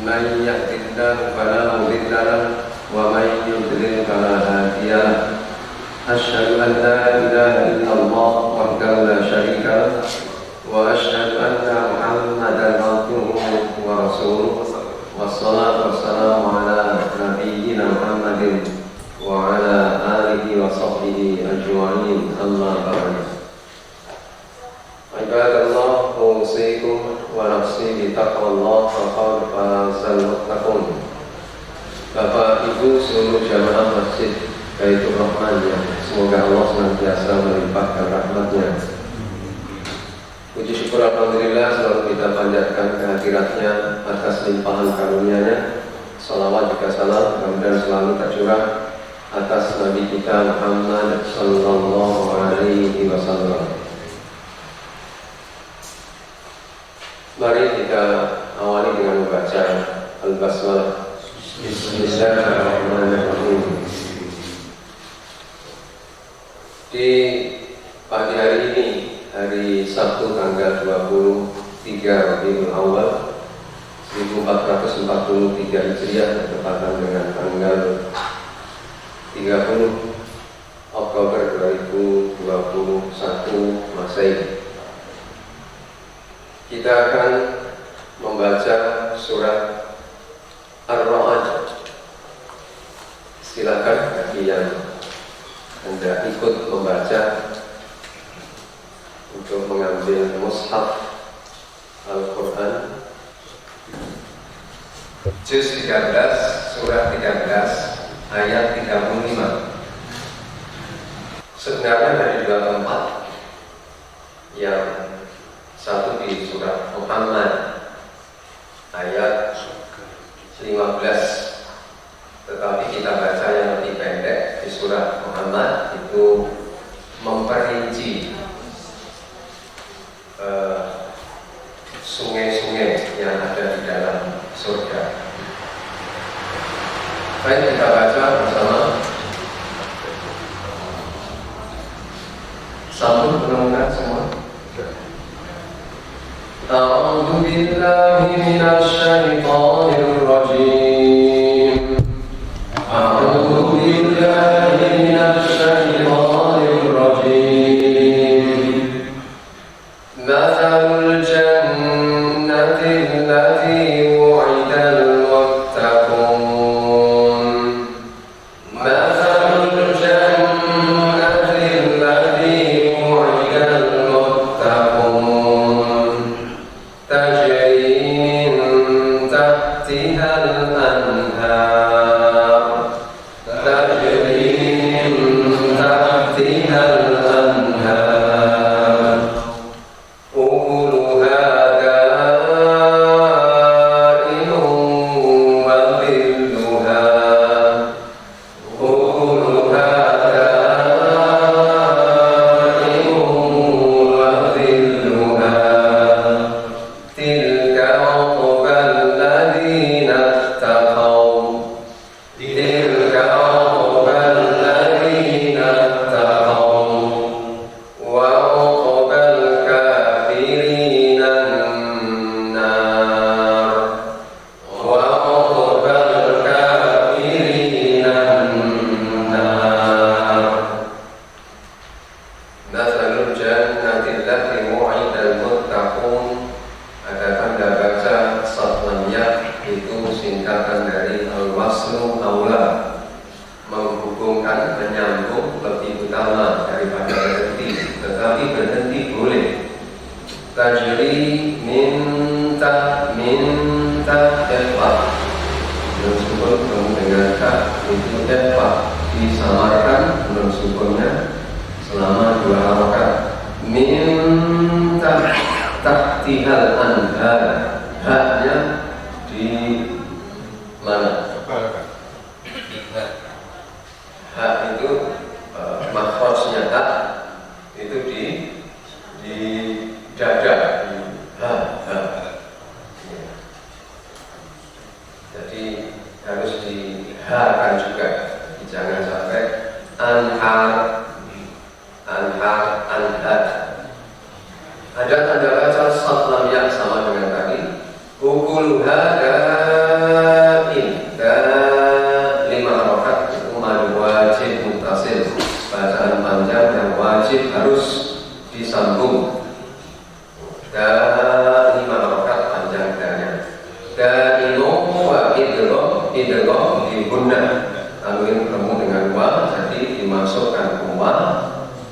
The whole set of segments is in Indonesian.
من يهد الله فلا مضل له ومن يضلل فلا هادي له أشهد أن لا إله إلا الله وحده لا شريك له وأشهد أن محمدا عبده ورسوله والصلاة والسلام على نبينا محمد وعلى آله وصحبه أجمعين أما بعد عباد الله أوصيكم ونفسي بتقوى الله فقد فاز المتقون. Bapak Ibu seluruh jamaah masjid Baitur Rahman, semoga Allah senantiasa melimpahkan rahmatnya. Puji syukur alhamdulillah selalu kita panjatkan kehadiratnya atas limpahan karunia-Nya. Salawat juga salam mudah-mudahan selalu tercurah atas Nabi kita Muhammad sallallahu alaihi wasallam. Mari kita awali dengan membaca Al-Basmalah. Bismillahirrahmanirrahim. Di pagi hari ini, hari Sabtu tanggal 23 Rabiul Awal 1443 Hijriah, bertepatan dengan tanggal 30 Oktober 2021 Masehi. Kita akan membaca surat Ar-Ra'd. Silakan bagi yang hendak ikut membaca untuk mengambil mushaf Al-Quran juz 13, surat 13, ayat 35. Sebenarnya ada dua tempat, yang satu di surat Muhammad ayat 15, tetapi kita baca yang lebih pendek di surat Muhammad itu memperinci sungai-sungai yang ada di dalam surga. Baik, kita baca bersama. Sambung menemukan semua. A'udzu billahi minasy syaithanir rajim. A'udzu billahi minasy syaithanir rajim. Mathalul jannati allati wu'idal muttaqun. Mathalul jannati allati wu'idal muttaqun. Tajri min tahtihal anhar. Tajri min tahtihal anhar. Ukuluha da'ilun wa dhilluha. Ukuluha da'ilun wa dhilluha. Tilka uqbal ladzina ittaqaw. Tilka uqbal ladzina ittaqaw. Wa uqbal kafirina an-nar. Wa uqbal kafirina an-nar. Mathalul jannati allati wu'idal muttaqun. Ada tanda baca satlamiyah, itu singkatan dari al-waslu aula, menghubungkan, menyambung lebih utama daripada berhenti, tetapi berhenti boleh. Tajri minta efat, belum sukun kamu dengan kak itu efat, disamarkan belum sukunnya selama 2 harokat. Minta tahtihal anhar, haknya di mana? Hak itu makhrajnya hak itu di dada, jadi harus dihakan juga, jangan sampai anhar. Ada tanda baca satlam yang sama dengan tadi. Ukuluha wa idgham di gunnah. Kalau ini bertemu dengan wa, jadi dimasukkan wa,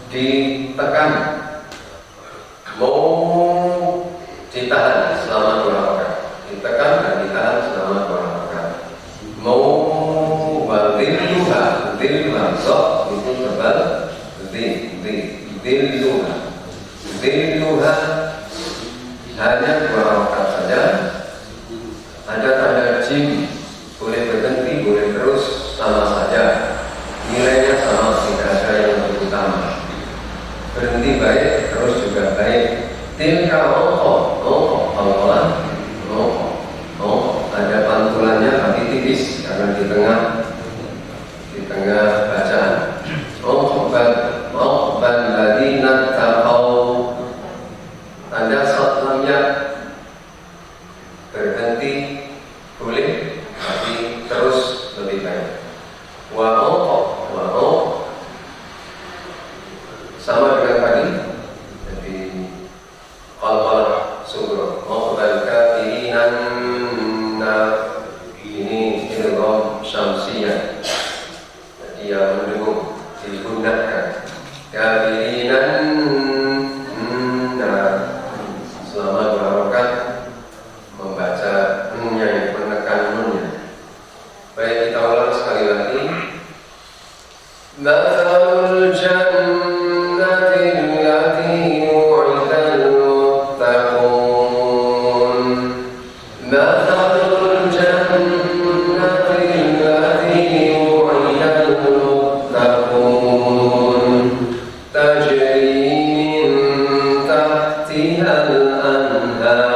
ditekan, mau ditahan selama 2 rakaat, ditekan dan ditahan selama 2 rakaat. Mau wadilluha, sok itu tebal, dilluha hanya 2 rakaat saja. Ada tanda jim, boleh berhenti, boleh terus, sama saja, nilainya sama, tidak ada yang lebih utama. Berhenti baik, terus juga baik. Tilka ada pantulannya tapi tipis karena di tengah bacaan. Uqbal ladina taqaw, tanda satlamnya berhenti boleh tapi terus lebih baik. Wa sama dengan tadi, jadi qalqalah sughra. Uqbal kafirinan, ini idgham syamsiyah, jadi yang mendukung digunakan kafirinan selama 2 rakaat membaca yang menekan nunnya. Baik, kita ulang sekali lagi. Mathalul jannati allati wu'idal muttaqun. Mathalul jannati allati wu'idal muttaqun. Tajri min tahtihal anhar.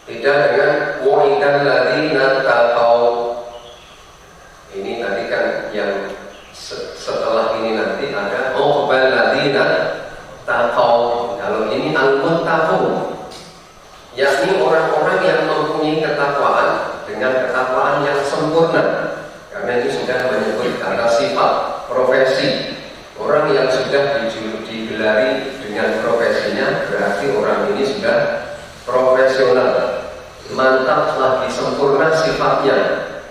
Beda dengan wa'idal ladzina sempurna. Karena itu sudah menyebut kata sifat profesi. Orang yang sudah digelari dengan profesinya berarti orang ini sudah profesional, mantap, lagi sempurna sifatnya.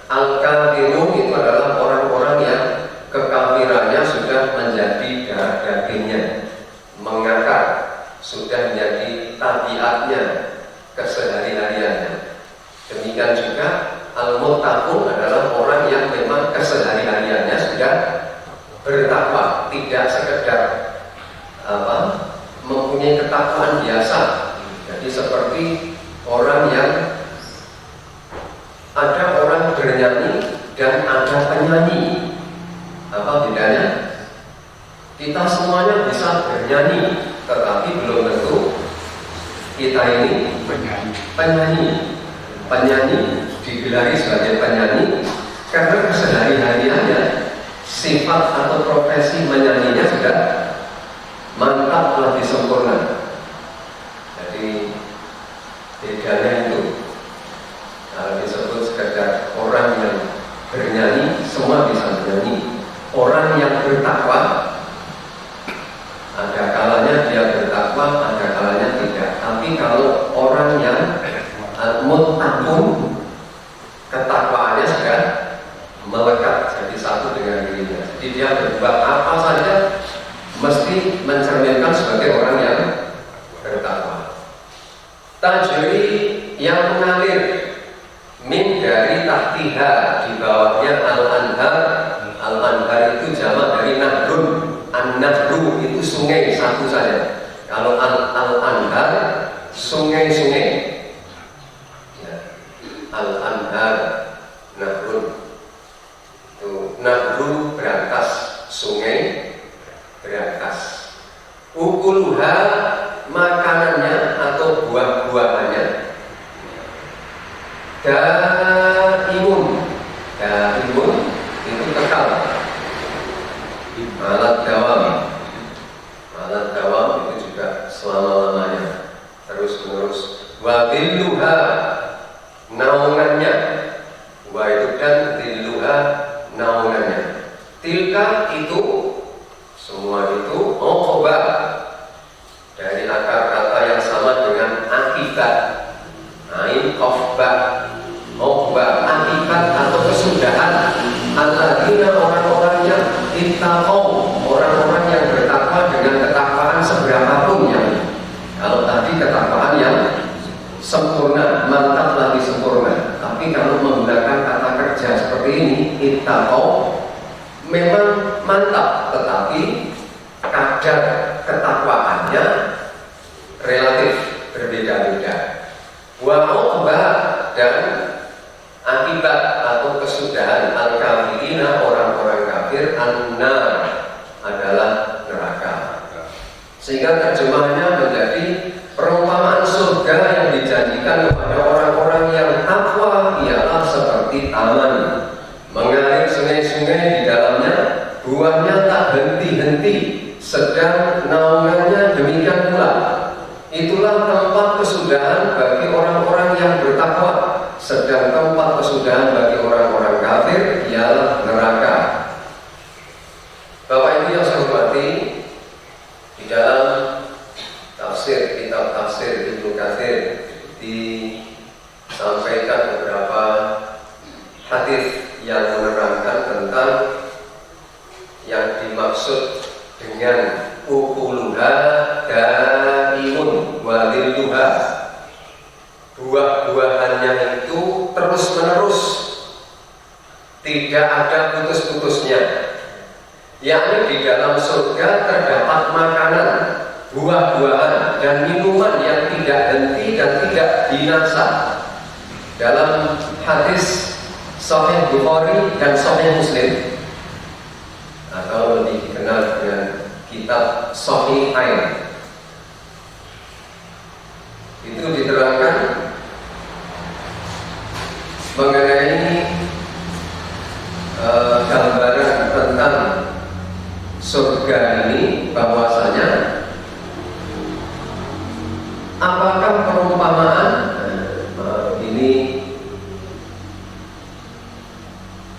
Al-kafirun itu adalah orang-orang yang kekafirannya sudah menjadi darah dagingnya, mengakar, sudah menjadi tabiatnya, kesehari-hariannya. Demikian juga al-muttaqun adalah orang yang memang kesehari-hariannya sudah bertakwa, tidak sekedar mempunyai ketakwaan biasa. Jadi seperti orang yang ada orang bernyanyi dan ada penyanyi. Apa bedanya? Kita semuanya bisa bernyanyi, tetapi belum tentu kita ini penyanyi. Penyanyi digelari sebagai penyanyi karena kesehari-hariannya sifat atau profesi menyanyinya sudah mantap, lebih sempurna. Jadi bedanya itu, kalau disebut sekedar orang yang bernyanyi, semua bisa menyanyi. Orang yang bertakwa, ada kalanya dia bertakwa, ada kalanya tidak. Tapi kalau orang yang muttaqun, ketakwaannya sudah melekat jadi satu dengan dirinya. Jadi dia berbuat apa saja mesti mencerminkan sebagai orang yang bertakwa. Tajri yang mengalir min dari tahtiha, di bawahnya al-anhar. Al-anhar itu jamak dari nahrun. An-nahru itu sungai satu saja. Kalau al-anhar sungai-sungai. Al-anhar, nahrun. Itu nahru berantas, sungai berantas. Ukuluha makanannya atau buah-buahannya. Daimun, daimun itu kekal. Malat dawam, malat dawam itu juga selama-lamanya, terus menerus. Wadilluha, naungannya. Wa itu dan dilluha, naungannya. Tilka itu, semua itu uqbah, dari akar kata yang sama dengan akibat. Ain qafbah, uqbah, akibat atau kesudahan. Alladzina, orang-orang yang ittaqau, orang-orang yang bertakwa dengan ketakwaan seberapapun yang. Kalau tadi ketakwaan yang sempurna, mantap, lagi sempurna. Tapi kalau menggunakan kata kerja seperti ini, ittaqau, memang mantap, tetapi kadar ketakwaannya relatif berbeda-beda. Wa uqbah, dan akibat atau kesudahan al-kafirina, orang-orang kafir, an-nar adalah neraka. Sehingga terjemahannya menjadi perumpamaan surga yang dijanjikan kepada orang-orang yang takwa ialah seperti taman, mengalir sungai-sungai di dalamnya, buahnya tak henti-henti, sedang naungannya demikian pula. Itulah tempat kesudahan bagi orang-orang yang bertakwa, sedang tempat kesudahan bagi orang-orang kafir ialah neraka. Bapak Ibu yang saya hormati, di dalam tafsir, kitab tafsir Ibnu Katsir disampaikan beberapa hadis yang menerangkan tentang yang dimaksud dengan ukuluha daimun walilluha. Buah-buahannya itu terus menerus, tidak ada putus-putusnya. Yakni di dalam surga terdapat makanan, buah-buahan dan minuman yang tidak henti dan tidak binasa. Dalam hadis Sahih Bukhari dan Sahih Muslim, atau lebih dikenal dengan kitab Sahihain, itu diterangkan mengenai gambaran tentang surga ini, bahwasanya apakah perumpamaan ini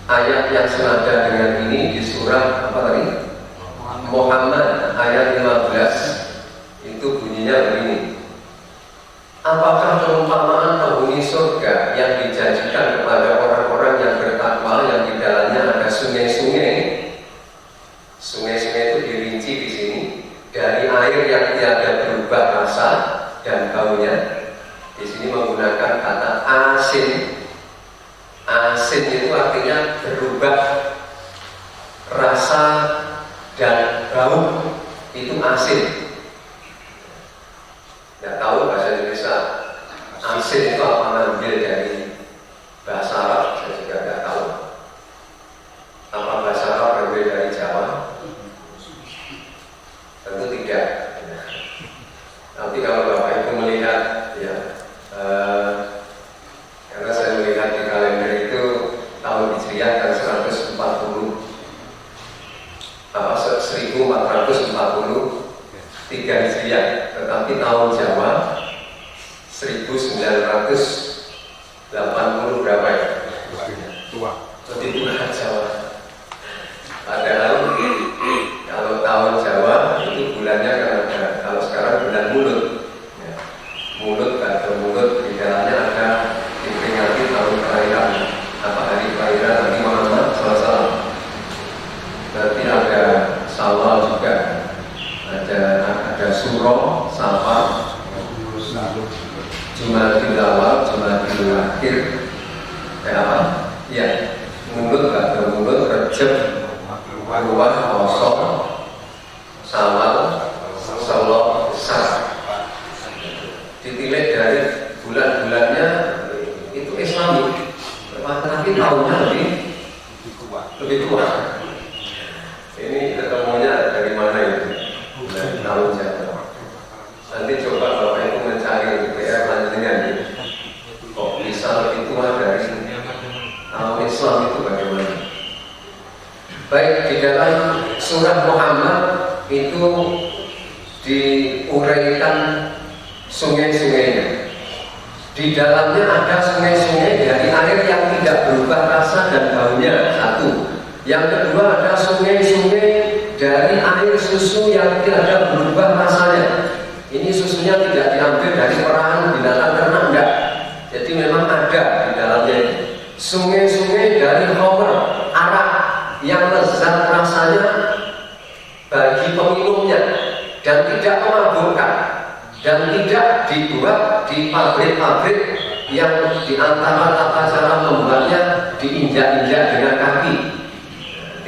ayat yang senada dengan ini di surah apa tadi? Muhammad ayat 15 itu bunyinya begini. Apakah perumpamaan penghuni surga yang dijanjikan kepada orang-orang yang bertakwa yang di dalamnya ada sungai-sungai? Sungai-sungai itu dirinci di sini dari air yang tiada berubah rasa dan baunya. Di sini menggunakan kata asin. Asin itu artinya berubah rasa dan bau, itu asin. Tidak tahu bahasa Indonesia asin itu apa, ngambil dari bahasa Arab, saya juga tidak tahu. Apa bahasa Arab ngambil dari Jawa? Tentu tidak. Nanti kalau Bapak Ibu melihat ya, karena saya melihat di kalender itu tahun Hijriah kan 1443 Hijriah, tetapi tahun Jawa 1980 berapa ya? Lebih tua Jawa. Padahal kalau tahun Jawa itu bulannya kan ada, kalau sekarang bulan mulut ya. Mulut atau mulut di dalamnya ada diperingati tahun kelahiran, apa hari kelahiran Nabi Muhammad SAW. Nanti ada Syawal juga, ada Suro, Safar, Jumadil Awal, Jumadil Akhir, apa? Ya, mulut atau mulut, Rejab, Ruwah, Kosong, Syawal, Solo, Besar. Ditilik dari bulan-bulannya itu Islami, tapi tahunnya lebih tua. Ini ketemunya dari mana itu? Dari tahun Jawa. Nanti coba Bapak Ibu mencari PR lanjutannya. Kok bisa lebih tua dari tahun Islam itu bagaimana? Baik, di dalam surah Muhammad itu diuraikan sungai-sungainya. Di dalamnya ada sungai-sungai dari air yang tidak berubah rasa dan baunya, satu. Yang kedua ada sungai-sungai dari air susu yang tidak berubah rasanya. Ini susunya tidak diambil dari perahan binatang ternak, enggak. Jadi memang ada di dalamnya. Sungai-sungai dari khamr, arak yang lezat rasanya bagi peminumnya dan tidak memabukkan dan tidak dibuat di pabrik-pabrik yang diantara tata cara membuatnya diinjak-injak dengan kaki.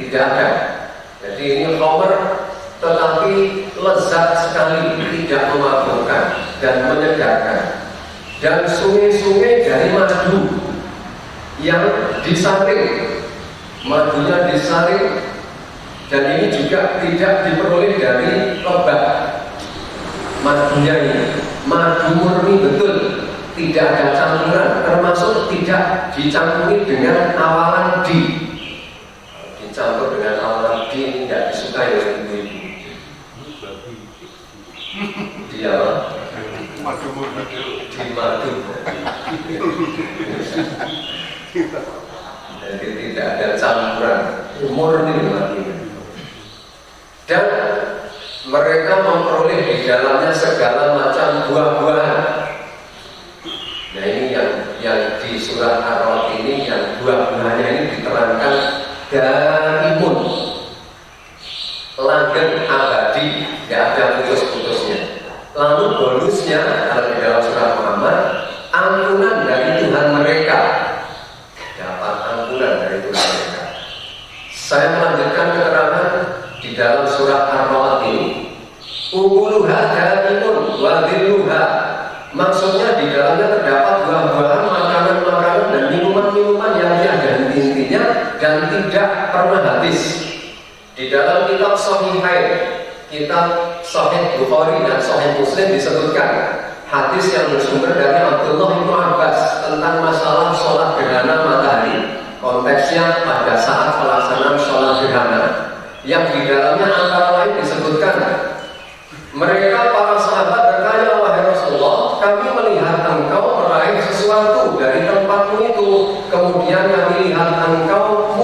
Tidak ada. Jadi ini khamr tetapi lezat sekali, tidak memabukkan dan menyegarkan. Dan sungai-sungai dari madu yang disaring, madunya disaring, dan ini juga tidak diperoleh dari lebah. Madunya ini madu murni betul, tidak ada campuran, termasuk tidak dicampuri dengan awalan di. Dicampur dengan awalan di ini tidak disukai oleh ibu-ibu. Dia di madu. Jadi tidak ada campuran, murni madu. Dan mereka memperoleh di dalamnya segala macam buah-buahan. Nah ini yang di surah Ar-Ra'd ini, yang buah-buahannya ini diterangkan daimun, langgeng abadi, tidak ada putus-putusnya. Lalu bonusnya kalau di dalam surah Muhammad, ampunan dari Tuhan mereka, dapat ampunan dari Tuhan mereka. Saya melanjutkan keterangan di dalam surah Ar-Ra'd ini. Ukuluha daimun wa dhilluha, maksudnya di dalamnya terdapat buah-buahan, makanan-makanan dan minuman-minuman yang tiada henti-hentinya dan tidak pernah habis. Di dalam kitab Sahihain, kitab Sahih Bukhari dan Sahih Muslim disebutkan hadis yang bersumber dari Abdullah bin Abbas tentang masalah sholat gerhana matahari. Konteksnya pada saat pelaksanaan sholat gerhana, yang di dalamnya antara lain disebutkan, mereka para sahabat bertanya, wahai Rasulullah, kami melihat engkau meraih sesuatu dari tempatmu itu, kemudian kami lihat engkau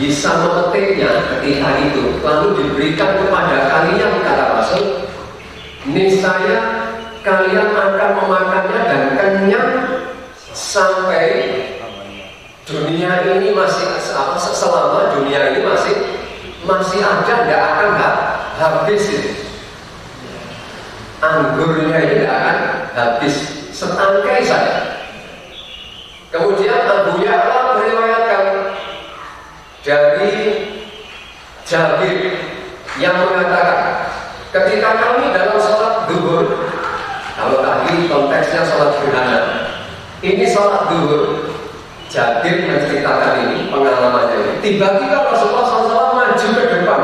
bisa memetiknya ketika itu, lalu diberikan kepada kalian, kata Rasul, niscaya kalian akan memakannya dan kenyang sampai dunia ini masih selama dunia ini masih ada, tidak akan habis itu. Anggurnya ini tidak akan habis, setangkai saja. Kemudian Abu Ya'la meriwayatkan dari Jabir yang mengatakan, ketika kami dalam sholat duhur, kalau tadi konteksnya sholat gerhana, ini sholat duhur, Jabir menceritakan ini, pengalamannya ini. Tiba-tiba Rasulullah SAW maju ke depan,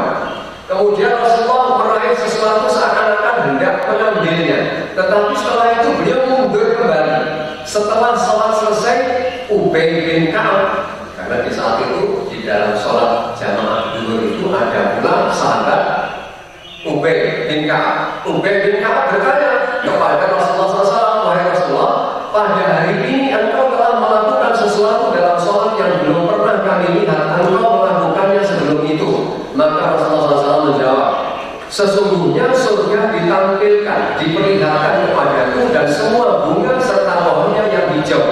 kemudian Rasulullah meraih sesuatu seakan-akan hendak mengambilnya, tetapi setelah itu beliau mundur kembali. Setelah sholat selesai, Ubay bin Ka'ab, karena di saat itu di dalam sholat jamaah duhur itu ada pula sahabat Ubay bin Ka'ab. Ubay bin Ka'ab bertanya kepada Rasulullah SAW, wahai Rasulullah, pada hari ini engkau telah melakukan sesuatu dalam sholat yang belum pernah kami lihat engkau melakukannya sebelum itu. Maka Rasulullah SAW menjawab, sesungguhnya surga ditampilkan, diperlihatkan kepadaku dan semua bunga serta pohonnya yang hijau.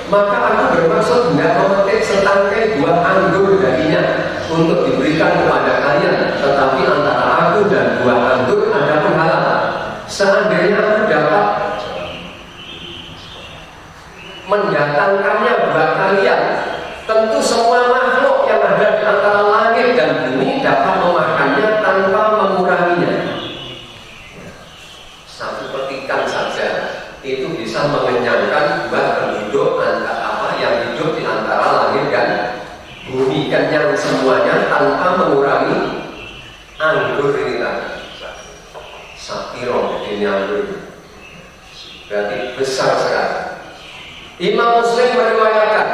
Maka aku bermaksud hendak memetik setangkai buah anggur darinya untuk diberikan kepada kalian, tetapi antara aku dan buah anggur ada penghalang. Seandainya aku dapat mendatangkannya buat kalian, tentu semua makhluk yang ada di antara langit dan bumi dapat memakannya tanpa menguranginya. Satu petikan saja itu bisa mengenyangkan buat penduduk yang hidup di antara langit dan bumi, kenyang semuanya tanpa mengurangi anggur ini tadi. Sapiro ini anggur, berarti besar sekali. Imam Muslim meriwayatkan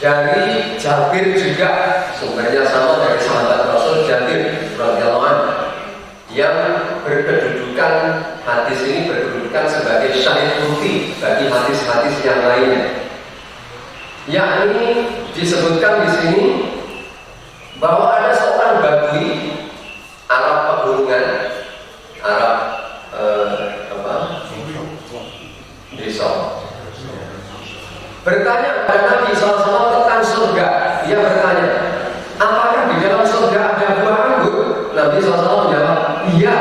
dari Jabir juga, sumbernya sama dari sahabat Rasul Jabir radhiyallahu anhu, yang berkedudukan, hadis ini berkedudukan sebagai syahid bukti bagi hadis-hadis yang lainnya. Yakni disebutkan di sini bahwa ada seorang badui Arab pegunungan, Arab desa, bertanya kepada Nabi SAW tentang surga. Dia bertanya, apakah di dalam surga ada buah anggur? Nabi SAW menjawab, iya.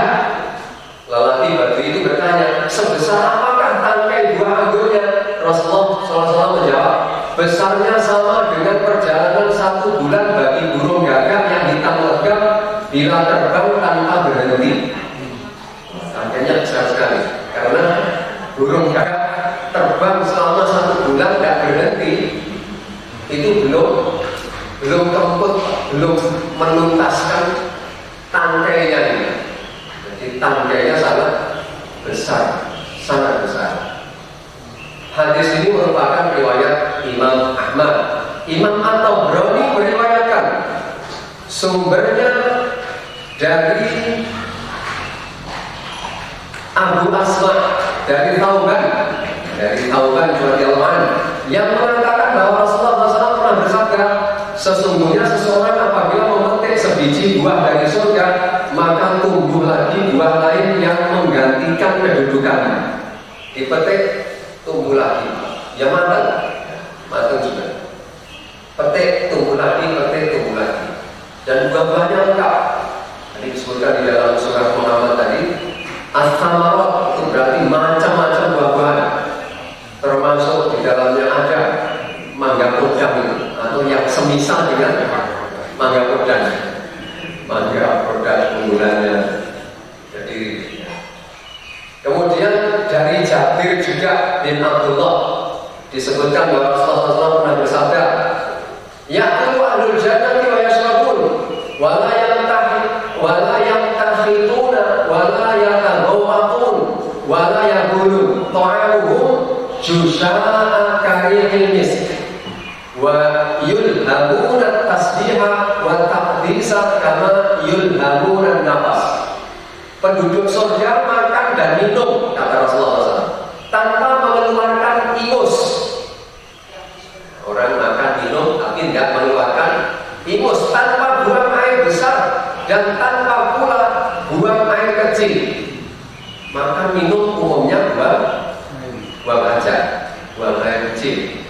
Lelaki badui itu bertanya, sebesar apakah tangkai buah anggurnya? Rasulullah SAW menjawab, besarnya sama dengan perjalanan 1 bulan bagi burung gagak yang hitam legam bila terbang tanpa berhenti. Tangkainya besar sekali, karena burung gagak terbang selama 1 bulan tidak berhenti, itu belum kemput, belum menuntaskan tangkainya ini. Jadi tangkainya sangat besar, sangat besar. Hadis ini merupakan riwayat Imam Ahmad. Imam At-Tabrani meriwayatkan, sumbernya dari Abu Asma dari Thauban radhiyallahu anhu, yang mengatakan bahwa Rasulullah SAW pernah bersabda, sesungguhnya seseorang apabila memetik sebiji buah dari surga, maka tumbuh lagi buah lain yang menggantikan kedudukannya. Dipetik, tumbuh lagi, ya matang juga. Petik, tumbuh lagi, petik, tumbuh lagi. Dan buah-buahnya lengkap. Tadi disebutkan di dalam surah Muhammad tadi, as-samarot itu berarti macam-macam buah-buahan, termasuk di dalamnya ada mangga podang itu, atau yang semisal dengan mangga podang unggulannya. Jadi kemudian dari Jabir juga bin Abdullah disebutkan bahwa Rasulullah SAW pernah bersabda, ya'kulu ahlul jannati wa yashrabun wa la yamtakhituna wa la yataghawwaqun wa la yaqulun ta'amuhum jusha'a karihil misk wa yulhamuna tasbiha wa taqdisa kama yulhamuna nafas. Penduduk surga makan dan minum, kata Rasulullah SAW, tanpa mengeluarkan ingus. Orang makan minum tapi tidak mengeluarkan dan tanpa pula buang air kecil. Maka minum umumnya buang aja, buang air kecil.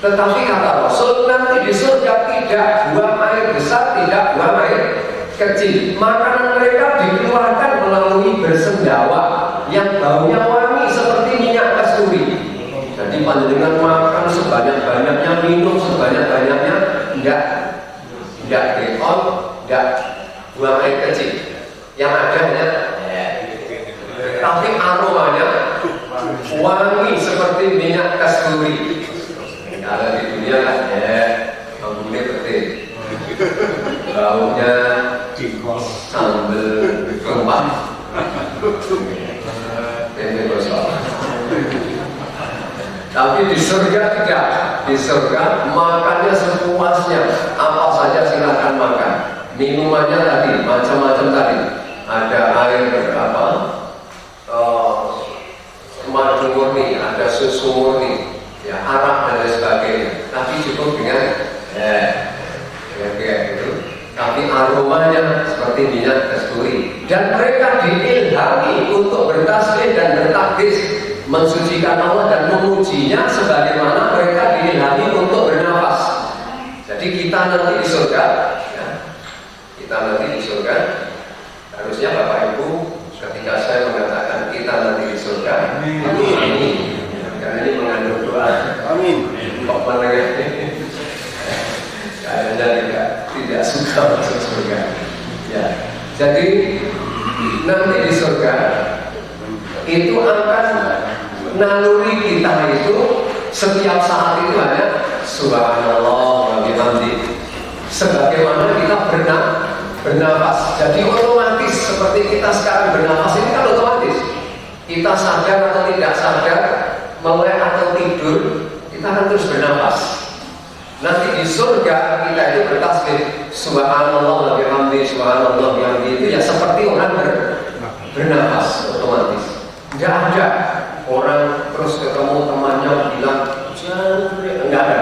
Tetapi kata Rasul, nanti di surga tidak buang air besar, tidak buang air kecil. Makanan mereka dikeluarkan melalui bersendawa yang baunya wangi seperti minyak kasturi. Jadi panjenengan makan sebanyak-banyaknya, minum sebanyak-banyaknya, enggak break-on, enggak buang air kecil. Yang ada hanya tapi aromanya wangi seperti minyak kasturi. Kalau di dunia kan baunya penting, baunya sambal kelembat, tempe gosok. Tapi di surga tidak. Di surga makannya sepuasnya, apa saja silakan makan. Minumannya tadi macam-macam tadi. Ada air madu murni, ada susu murni, ya arak dan lain sebagainya. Tapi cukup dengan gitu. Tapi aromanya seperti minyak kasturi. Dan mereka diilhami untuk bertasbih dan bertakbir, mensucikan Allah dan memujinya sebagaimana mereka diilhami untuk bernafas. Jadi kita nanti di surga, ya, kita nanti di surga, harusnya Bapak Ibu ketika saya mengatakan kita nanti di surga, ini karena ini mengandung doa. Amin. Kok mana ya? Kayaknya tidak suka masuk surga. Ya. Jadi nanti di surga itu akan naluri kita itu setiap saat itu hanya subhanallah wa bihamdi. Sebagaimana kita bernafas. Jadi otomatis seperti kita sekarang bernafas ini kan otomatis. Kita sadar atau tidak sadar, melek atau tidur, kita akan terus bernafas. Nanti di surga kita itu bertasbih subhanallah wa bihamdi, subhanallah wa bihamdi, itu ya seperti orang bernafas otomatis. Enggak ada orang terus ketemu temannya bilang enggak ada.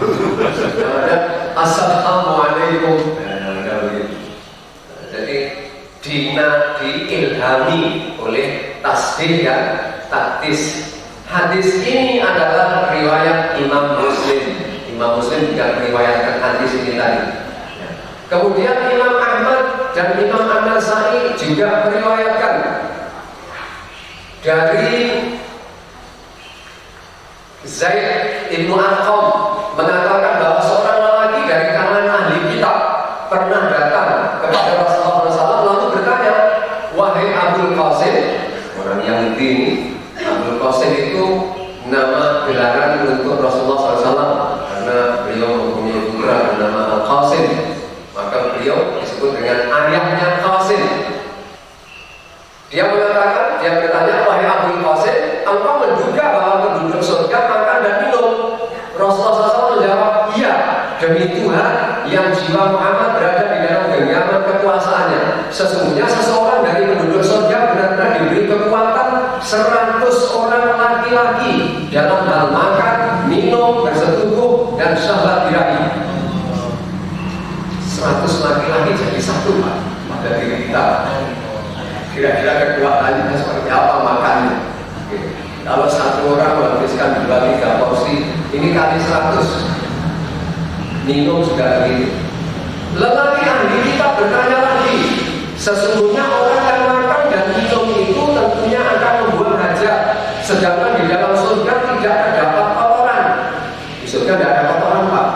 Enggak ada assalamualaikum. Jadi diilhami oleh tasbih dan taktis. Hadis ini adalah riwayat Imam Muslim. Imam Muslim juga meriwayatkan hadis ini tadi. Kemudian Imam Ahmad dan Imam An-Nasai juga meriwayatkan dari Zaid ibnu Arqam mengatakan bahwa seorang lelaki dari kalangan ahli kitab pernah datang kepada Rasulullah SAW lalu bertanya, wahai Abul Qasim, orang Yahudi ini. Abul Qasim itu nama gelaran untuk Rasulullah SAW karena beliau mempunyai putra bernama Al-Qasim, maka beliau disebut dengan ayahnya Qasim. Dia mengatakan, dia bertanya, wahai Abul Qasim, engkau menduga bahwa penduduk surga makan dan minum? Rasulullah SAW menjawab, iya, demi Tuhan yang jiwa Muhammad berada di dalam genggaman kekuasaannya. Sesungguhnya seseorang dari penduduk surga benar-benar diberi kekuatan 100 orang laki-laki dalam hal makan, minum, bersetubuh, dan syahwat birahi. 100 laki-laki jadi satu, Pak, pada diri kita. Kira-kira kekuatannya seperti apa makannya? Kalau satu orang menghabiskan 2-3 porsi, ini kali 100. Minum sudah begitu. Lelaki ahli kita bertanya lagi, sesungguhnya orang yang makan dan minum itu tentunya akan membuang hajat, sedangkan di dalam surga tidak terdapat kotoran. Di surga tidak ada kotoran, Pak.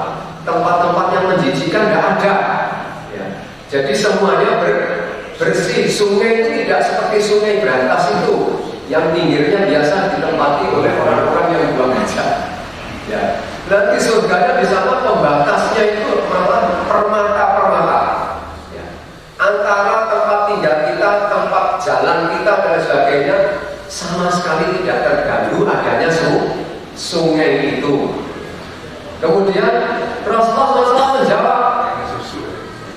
Tempat-tempat yang menjijikan tidak ada. Ya. Jadi semuanya bersih. Sungai itu tidak seperti sungai Brantas itu, yang pinggirnya biasa ditempati oleh orang-orang yang buang hajat. Ya. Nanti surganya di sana pembatasnya itu malah permata-permata. Ya. Antara tempat tinggal kita, tempat jalan kita dan sebagainya sama sekali tidak terganggu adanya sungai itu. Kemudian Rasulullah SAW menjawab,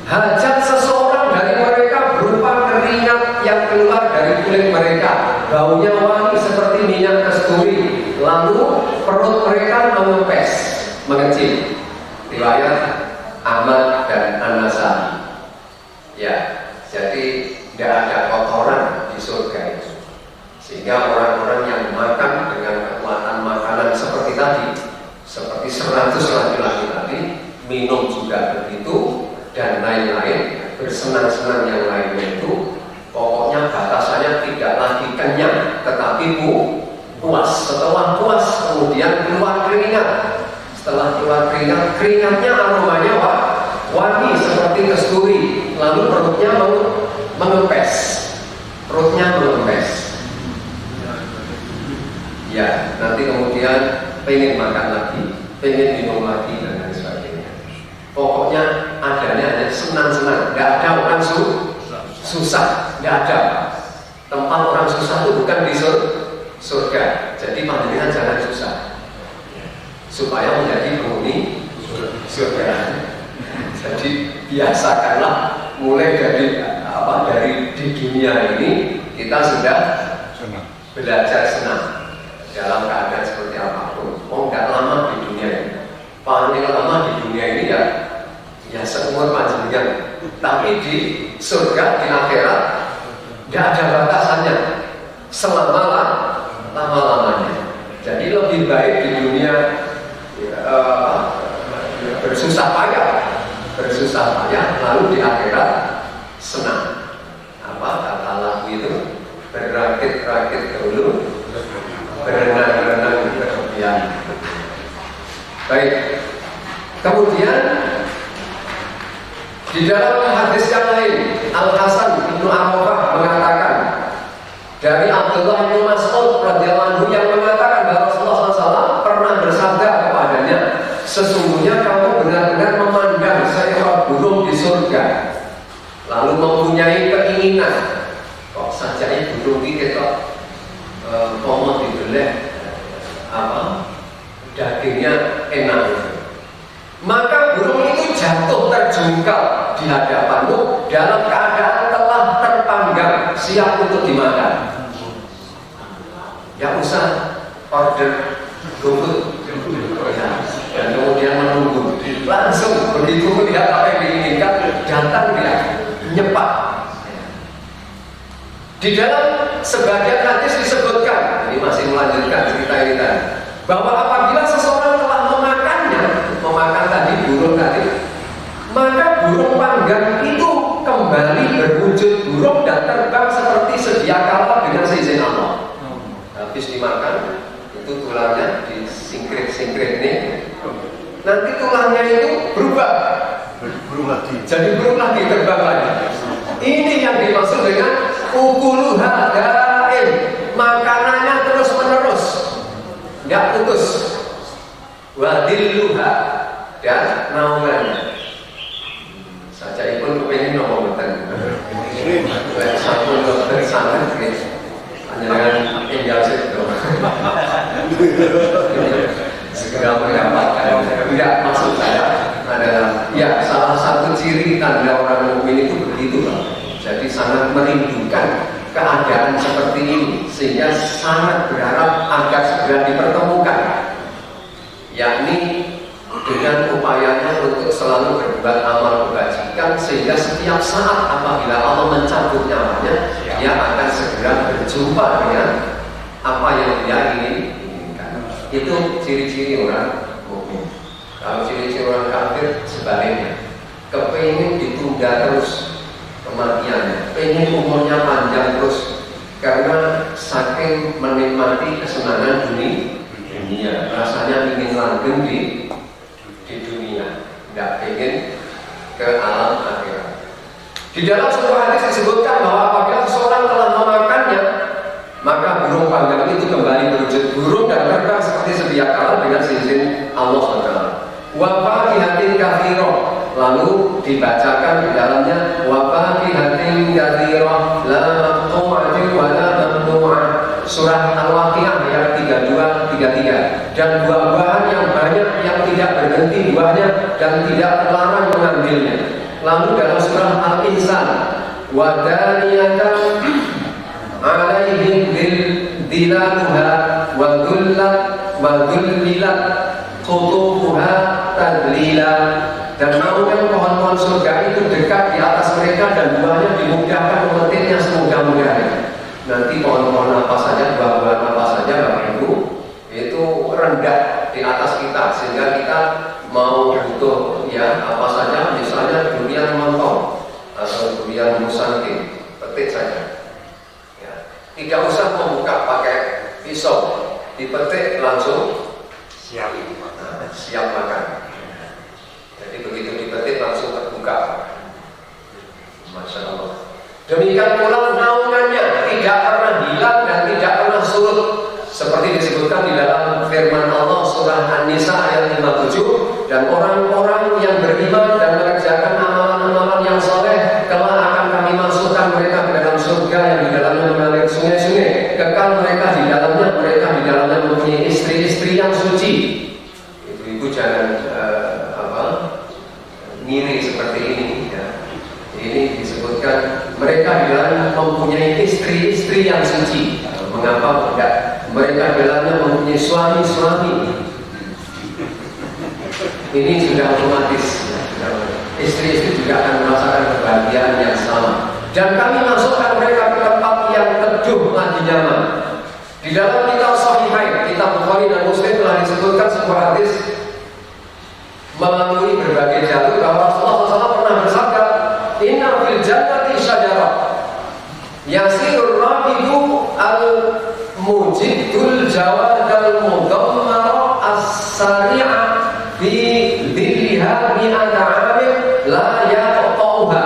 hajat seseorang dari mereka berupa keringat yang keluar dari kulit mereka, baunya wangi seperti minyak kasturi, lalu perut mereka mengempes, mengecil. Riwayat Ahmad dan An-Nasai. Ya, jadi tidak ada kotoran di surga itu. Sehingga orang-orang yang makan dengan kekuatan makanan seperti tadi, seperti 100 laki-laki tadi, minum juga begitu, dan lain-lain, bersenang-senang yang lainnya itu, pokoknya batasannya tidak lagi kenyang, tetapi puas. Setelah puas, kemudian keluar keringat. Setelah keluar keringat, keringatnya aromanya wangi seperti kasturi. Lalu perutnya mengempes. Perutnya mengempes. Ya, nanti kemudian pengen makan lagi, pengen minum lagi, dan lain sebagainya. Pokoknya adanya hanya senang-senang. Tidak ada orang susah, tidak ada. Tempat orang susah itu bukan di surga. Jadi panjenengan jangan susah, supaya menjadi penghuni surga. Jadi biasakanlah mulai dari di dunia ini kita sudah belajar senang dalam keadaan seperti apapun. Nggak lama di dunia ini. Paling lama di dunia ini ya seumur panjenengan. Tapi di surga, di akhirat, tidak ada batasannya selama-lamanya. Jadi lebih baik di dunia bersusah payah, lalu di akhirat senang. Apa kata lagu itu? Berakit-rakit dahulu, berenang-renang berlebihan. Baik. Kemudian di dalam hadis yang lain, Al-Hasan bin Arafah mengatakan dari Abdullah bin Mas'ud radhiyallahu anhu yang mengatakan bahwa Rasulullah SAW pernah bersabda kepadanya, sesungguhnya kamu benar-benar memandang seekor burung di surga, lalu mempunyai keinginan, kok saja burung ini kok mau dibeleh dagingnya enak itu. Maka burung itu jatuh terjungkal di hadapanmu dalam keadaan telah terpanggang, siap untuk dimakan. Ya usah order GoFood dan kemudian menunggu, langsung begitu melihat apa yang diinginkan, datang dia nyepat. Di dalam sebagian hadis disebutkan, ini masih melanjutkan cerita ini tadi, bahwa apabila seseorang telah memakan tadi burung tadi, maka burung panggang itu kembali berwujud burung dan terbang seperti sedia kala dengan seizin Allah. Habis dimakan, itu tulangnya disingkrit nih, nanti tulangnya itu berubah, burung lagi, jadi burung lagi, terbang lagi. Ini yang dimaksud dengan ukuluha daim, makanannya terus menerus, nggak putus. Wadilluha dan naungannya. Saja pun kepengen ngomong betul. Satu dokter sana, hanya dengan tinggal situ. Segera mendapatkan. Tidak, maksud saya adalah ya salah satu ciri tanda orang mukmin itu begitu, Pak. Jadi sangat merindukan keadaan seperti ini, sehingga sangat berharap agar segera dipertemukan, yakni dengan upayanya untuk selalu berbuat amal kebajikan, sehingga setiap saat apabila Allah mencabut nyawanya, dia akan segera berjumpa dengan apa yang dia inginkan. Itu ciri-ciri orang mukmin. Kalau ciri-ciri orang kafir sebaliknya, kepingin ditunda terus kematiannya, pengen umurnya panjang terus, karena saking menikmati kesenangan dunia, rasanya ingin langgeng di dunia, tidak ingin ke alam akhirat. Di dalam sebuah hadis disebutkan bahwa apabila seseorang telah memakannya, maka burung panggang itu kembali berwujud burung dan terbang seperti sedia kala dengan seizin Allah SWT. Wa faqihatin katsirah, lalu dibacakan di dalamnya wa faqihatin katsirah la maqtu'atin wa la mamnu'ah. Surah Al-Waqiah ayat 32-33. Dan buah-buahan yang banyak yang tidak berhenti buahnya dan tidak terlarang mengambilnya. Lalu dalam surah Al-Insan wa daniyatan alaihim dilaluha wa dhullat wa dhullilat qutufuha tadlila dan naungan pohon-pohon surga itu dekat di atas mereka dan buahnya dimudahkan memetiknya semudah-mudahnya. Nanti pohon-pohon apa saja, buah-buahan apa saja Bapak Ibu itu rendah di atas kita sehingga kita mau butuh ya apa saja, misalnya durian montong atau durian musangking, petik saja ya. Tidak usah membuka pakai pisau, dipetik langsung siap makan. Jadi begitu dipetik langsung terbuka. Masya Allah. Demikian pula naungannya tidak pernah hilang dan tidak pernah surut, seperti disebutkan di dalam firman Allah surah An-Nisa ayat 57, dan orang-orang yang beriman dan mengerjakan amalan-amalan yang soleh kelak akan kami masukkan mereka ke dalam surga yang di dalamnya mengalir sungai-sungai, kekal mereka di dalamnya mempunyai istri-istri yang suci. Ibu-ibu jangan ngiri seperti ini ya. Ini disebutkan mereka di dalamnya mempunyai istri-istri yang suci. Mengapa tidak? Mereka di dalamnya mempunyai suami-suami. Ini sudah otomatis. Istri-istri juga akan merasakan kebahagiaan yang sama. Dan kami masukkan mereka ke tempat yang teduh lagi nyaman. Di dalam kitab Sahihain, kitab Bukhari dan Muslim telah disebutkan sebuah hadis melalui berbagai jalur bahwa Rasulullah SAW pernah bersabda, "Inna fil jannati syajarah yasirur rabibu al-mujidul jawadal mudammara as-sari'a fi dhilliha mi'ata 'amin la yaqta'uha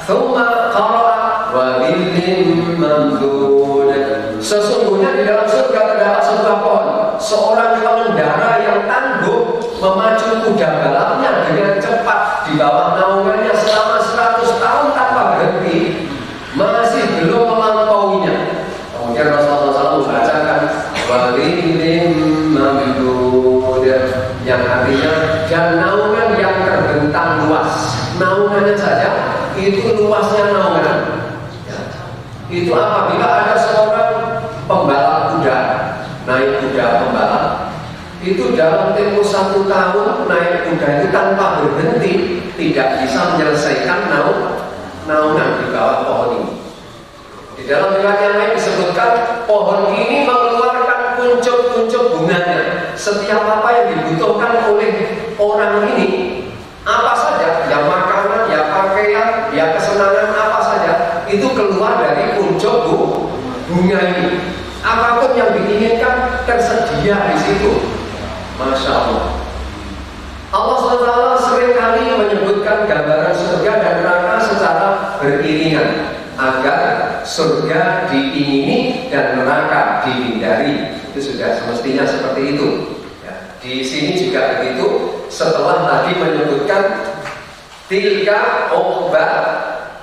thumma qara'a wa dhillin mamdud." Sesungguhnya di dalam surga terdapat sebuah pohon, seorang pengendara yang tangguh memacu kuda balapnya dengan cepat di bawah naungannya selama 100 tahun tanpa berhenti, masih belum melampauinya. Kemudian Rasulullah SAW membacakan walilin mamdud, yang artinya dan naungan yang terbentang luas. Naungannya saja itu luasnya naungan ya. Itu apabila ada seorang pembalap kuda, naik kuda pembalap, itu dalam tempo 1 tahun naik kuda itu tanpa berhenti tidak bisa menyelesaikan naungan di bawah pohon ini. Di dalam riwayat yang lain disebutkan pohon ini mengeluarkan kuncup-kuncup bunganya. Setiap apa yang dibutuhkan oleh orang ini, apa saja, ya makanan, ya pakaian, ya kesenangan apa saja, itu keluar dari kuncup bunga ini. Apapun yang diinginkan tersedia di situ. Masya Allah. Allah SWT seringkali menyebutkan gambaran surga dan neraka secara beriringan agar surga diingini dan neraka dihindari. Itu sudah semestinya seperti itu ya. Di sini juga begitu. Setelah tadi menyebutkan tilka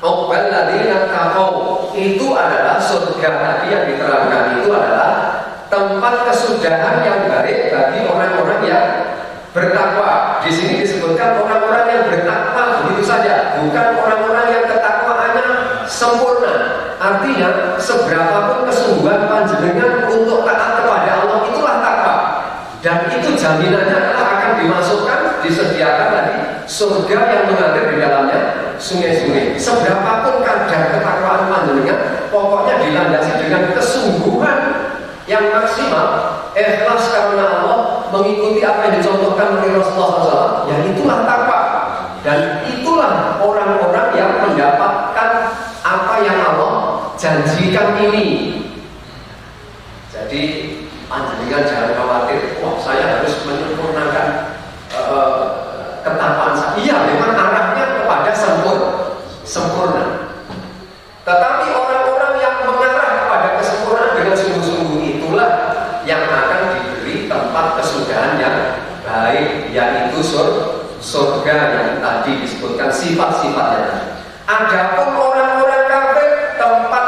uqbal ladzina taqaw, itu adalah surga tadi yang diterangkan itu adalah tempat kesudahan yang baik bagi orang-orang yang bertakwa. Di sini disebutkan orang-orang yang bertakwa begitu saja, bukan orang-orang yang ketakwaannya sempurna. Artinya seberapapun kesungguhan panjenengan untuk taat kepada Allah, itulah takwa. Dan itu jaminannya adalah akan dimasukkan, disediakan tadi surga yang mengalir di dalamnya sungai-sungai. Seberapapun kadar ketakwaan panjenengan, pokoknya dilandasi dengan kesungguhan yang maksimal, ikhlas karena Allah, mengikuti apa yang dicontohkan oleh Rasulullah SAW, ya itulah takwa. Dan itulah orang-orang yang mendapatkan apa yang Allah janjikan ini. Jadi panjenengan jangan khawatir, wah saya harus menyempurnakan ketakwaan saya. Iya, memang arahnya kepada sempurna. Tetapi orang-orang yang mengarah kepada kesempurnaan dengan sungguh-sungguh itulah yang akan diberi tempat kesudahan yang baik, yaitu surga yang tadi disebutkan sifat-sifatnya. Adapun orang-orang kafir, tempat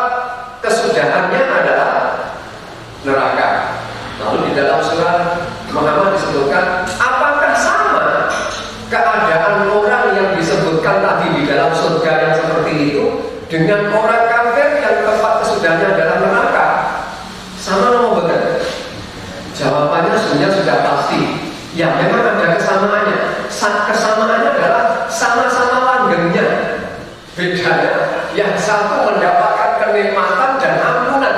kesudahannya adalah neraka. Lalu di dalam surah Muhammad disebutkan, apakah sama keadaan orang yang disebutkan tadi di dalam surga yang seperti itu dengan orang kafir yang tempat kesudahannya adalah neraka? Sama atau bukan? Jawabannya sebenarnya sudah pasti. Ya, memang ada kesamaannya. Kesamaannya adalah Bedanya, yang satu mendapatkan kenikmatan dan ampunan,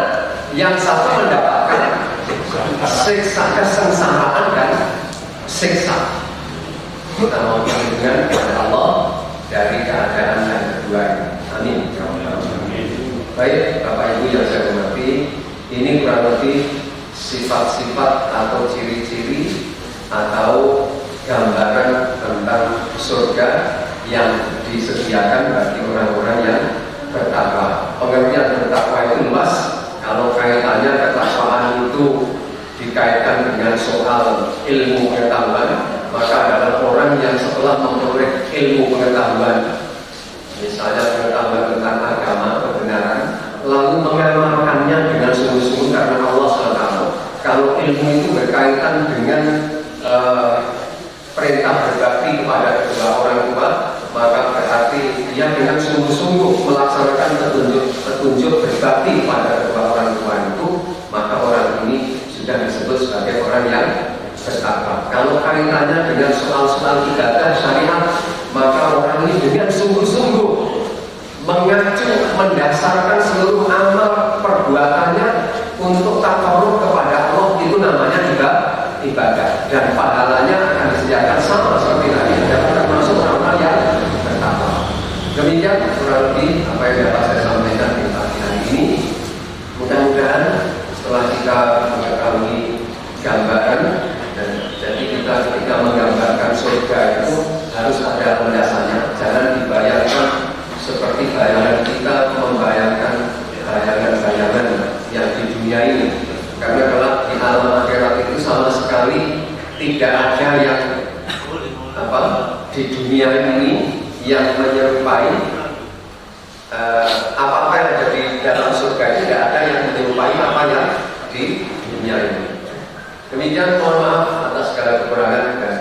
yang satu mendapatkan siksa, kesengsaraan dan siksa. Kita mau dengan kepada Allah dari keadaan yang kedua ini. Amin. Baik, Bapak Ibu yang saya hormati, ini kurang lebih sifat-sifat atau ciri-ciri atau gambaran tentang surga yang disediakan bagi orang-orang yang bertakwa. Pengertian bertakwa itu luas. Kalau kaitannya ketakwaan itu dikaitkan dengan soal ilmu pengetahuan, maka adalah orang yang setelah memperoleh ilmu pengetahuan, misalnya pengetahuan tentang agama, kebenaran, lalu mengamalkannya dengan sungguh-sungguh karena Allah SWT. Kalau ilmu itu berkaitan dengan perintah berbakti kepada kedua orang tua, maka berarti dia dengan sungguh-sungguh melaksanakan petunjuk berbakti kepada kedua orang tua itu, maka orang ini sudah disebut sebagai orang yang bertakwa. Kalau kaitannya dengan soal-soal ibadah syariat, maka orang ini dengan sungguh-sungguh mengacu mendasarkan seluruh amal perbuatannya untuk takarrub kepada Allah, itu namanya ibadah, dan pahalanya akan disediakan sama seperti tadi, dapat termasuk orang-orang yang bertakwa. Demikian kurang lebih apa yang dapat saya sampaikan di pagi hari ini. Mudah-mudahan setelah kita mengetahui gambaran, dan jadi kita ketika menggambarkan surga itu harus ada landasannya, jangan dibayangkan seperti bayangan kita membayangkan bayangan-bayangan yang di dunia ini, karena kalau di alam akhirat itu sama sekali tidak ada yang di dunia ini yang menyerupai apa-apa yang ada di dalam surga itu, tidak ada yang menyerupai apa yang di dunia ini. Demikian, mohon maaf atas segala kekurangan dan